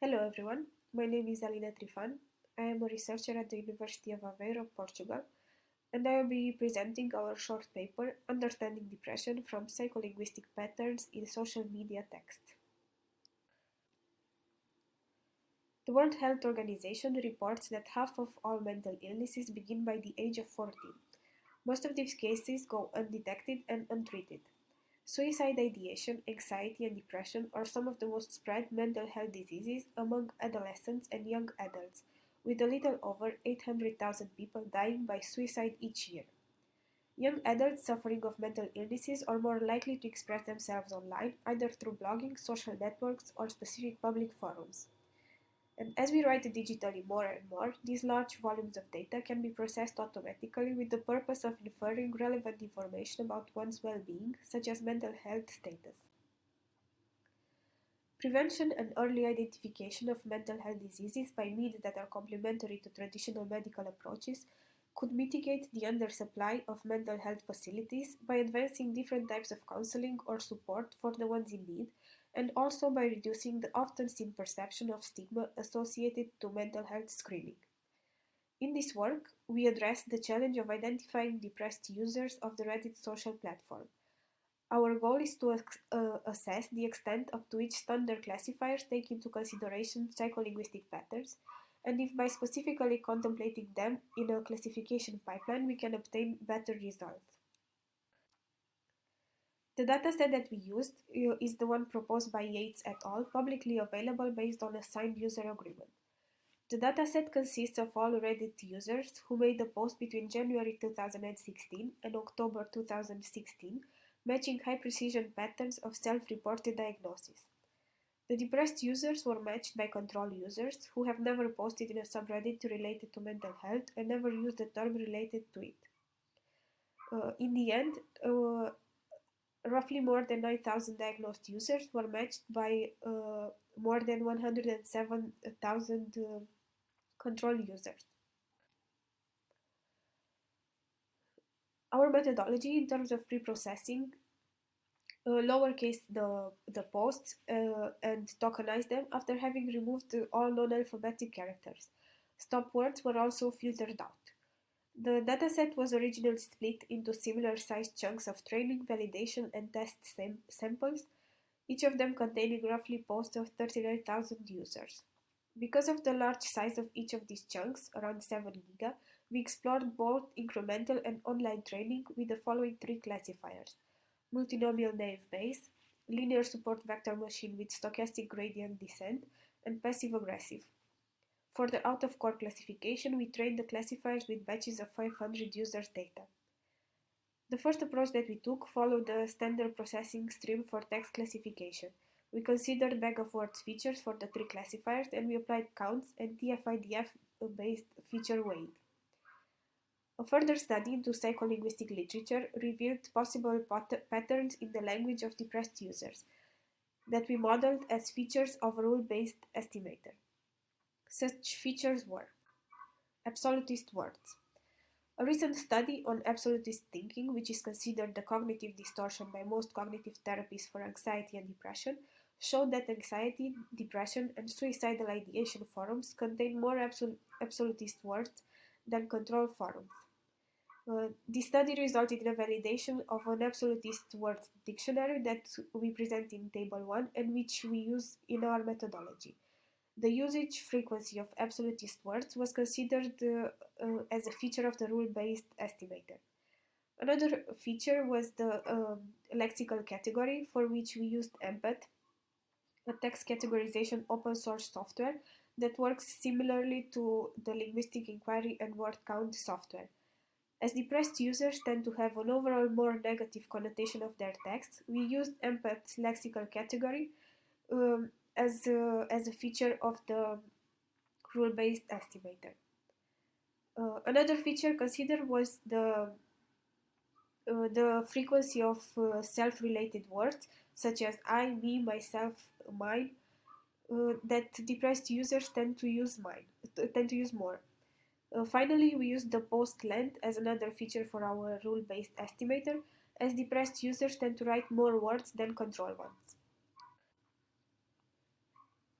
Hello everyone, my name is Alina Trifan. I am a researcher at the University of Aveiro, Portugal, and I will be presenting our short paper, Understanding Depression from Psycholinguistic Patterns in Social Media Text. The World Health Organization reports that half of all mental illnesses begin by the age of 14. Most of these cases go undetected and untreated. Suicide ideation, anxiety, and depression are some of the most spread mental health diseases among adolescents and young adults, with a little over 800,000 people dying by suicide each year. Young adults suffering of mental illnesses are more likely to express themselves online, either through blogging, social networks, or specific public forums. And as we write digitally more and more, these large volumes of data can be processed automatically with the purpose of inferring relevant information about one's well-being, such as mental health status. Prevention and early identification of mental health diseases by means that are complementary to traditional medical approaches could mitigate the undersupply of mental health facilities by advancing different types of counseling or support for the ones in need, and also by reducing the often seen perception of stigma associated to mental health screening. In this work, we address the challenge of identifying depressed users of the Reddit social platform. Our goal is to assess the extent up to which standard classifiers take into consideration psycholinguistic patterns, and if by specifically contemplating them in a classification pipeline we can obtain better results. The dataset that we used is the one proposed by Yates et al., publicly available based on a signed user agreement. The dataset consists of all Reddit users who made a post between January 2016 and October 2016, matching high-precision patterns of self-reported diagnosis. The depressed users were matched by control users who have never posted in a subreddit related to mental health and never used the term related to it. In the end, roughly more than 9,000 diagnosed users were matched by more than 107,000 control users. Our methodology in terms of pre-processing lowercase the posts and tokenize them after having removed all non-alphabetic characters. Stop words were also filtered out. The dataset was originally split into similar sized chunks of training, validation, and test samples, each of them containing roughly posts of 39,000 users. Because of the large size of each of these chunks, around 7 giga, we explored both incremental and online training with the following three classifiers: multinomial naive Bayes, linear support vector machine with stochastic gradient descent, and passive aggressive. For the out-of-core classification, we trained the classifiers with batches of 500 users' data. The first approach that we took followed the standard processing stream for text classification. We considered bag of words features for the three classifiers, and we applied counts and TF-IDF-based feature weighing. A further study into psycholinguistic literature revealed possible patterns in the language of depressed users that we modeled as features of a rule-based estimator. Such features were absolutist words. A recent study on absolutist thinking, which is considered the cognitive distortion by most cognitive therapists for anxiety and depression, showed that anxiety, depression, and suicidal ideation forums contain more absolutist words than control forums. This study resulted in a validation of an absolutist words dictionary that we present in Table 1 and which we use in our methodology. The usage frequency of absolutist words was considered as a feature of the rule-based estimator. Another feature was the lexical category, for which we used Empath, a text categorization open source software that works similarly to the linguistic inquiry and word count software. As depressed users tend to have an overall more negative connotation of their text, we used Empath's lexical category as a feature of the rule-based estimator. Another feature considered was the frequency of self-related words, such as I, me, myself, mine, that depressed users tend to use more. Finally, we used the post length as another feature for our rule-based estimator, as depressed users tend to write more words than control ones.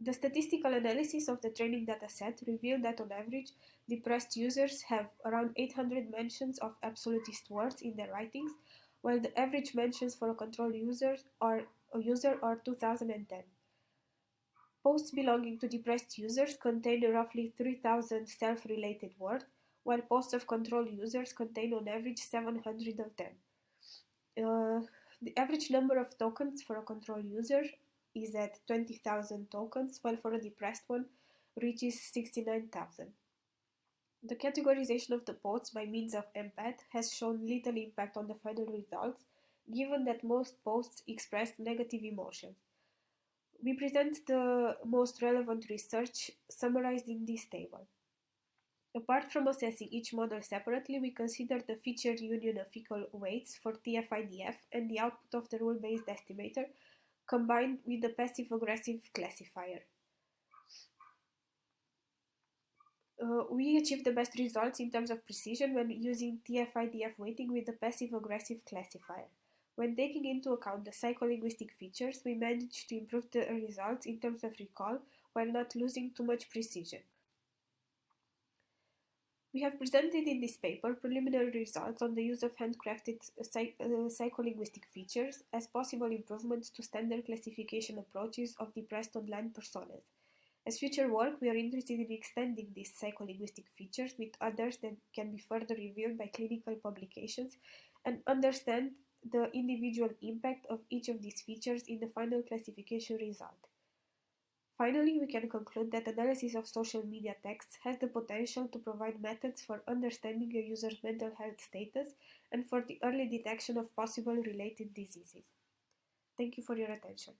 The statistical analysis of the training dataset revealed that on average, depressed users have around 800 mentions of absolutist words in their writings, while the average mentions for a control user are 2010. Posts belonging to depressed users contain roughly 3,000 self-related words, while posts of control users contain on average 700 of them. The average number of tokens for a control user is at 20,000 tokens, while for a depressed one reaches 69,000. The categorization of the posts by means of empath has shown little impact on the final results, given that most posts expressed negative emotions. We present the most relevant research summarized in this table. Apart from assessing each model separately, we consider the feature union of equal weights for TF-IDF and the output of the rule-based estimator combined with the passive-aggressive classifier. We achieve the best results in terms of precision when using TF-IDF weighting with the passive-aggressive classifier. When taking into account the psycholinguistic features, we manage to improve the results in terms of recall while not losing too much precision. We have presented in this paper preliminary results on the use of handcrafted psycholinguistic features as possible improvements to standard classification approaches of depressed online personas. As future work, we are interested in extending these psycholinguistic features with others that can be further reviewed by clinical publications and understand the individual impact of each of these features in the final classification result. Finally, we can conclude that analysis of social media texts has the potential to provide methods for understanding a user's mental health status and for the early detection of possible related diseases. Thank you for your attention.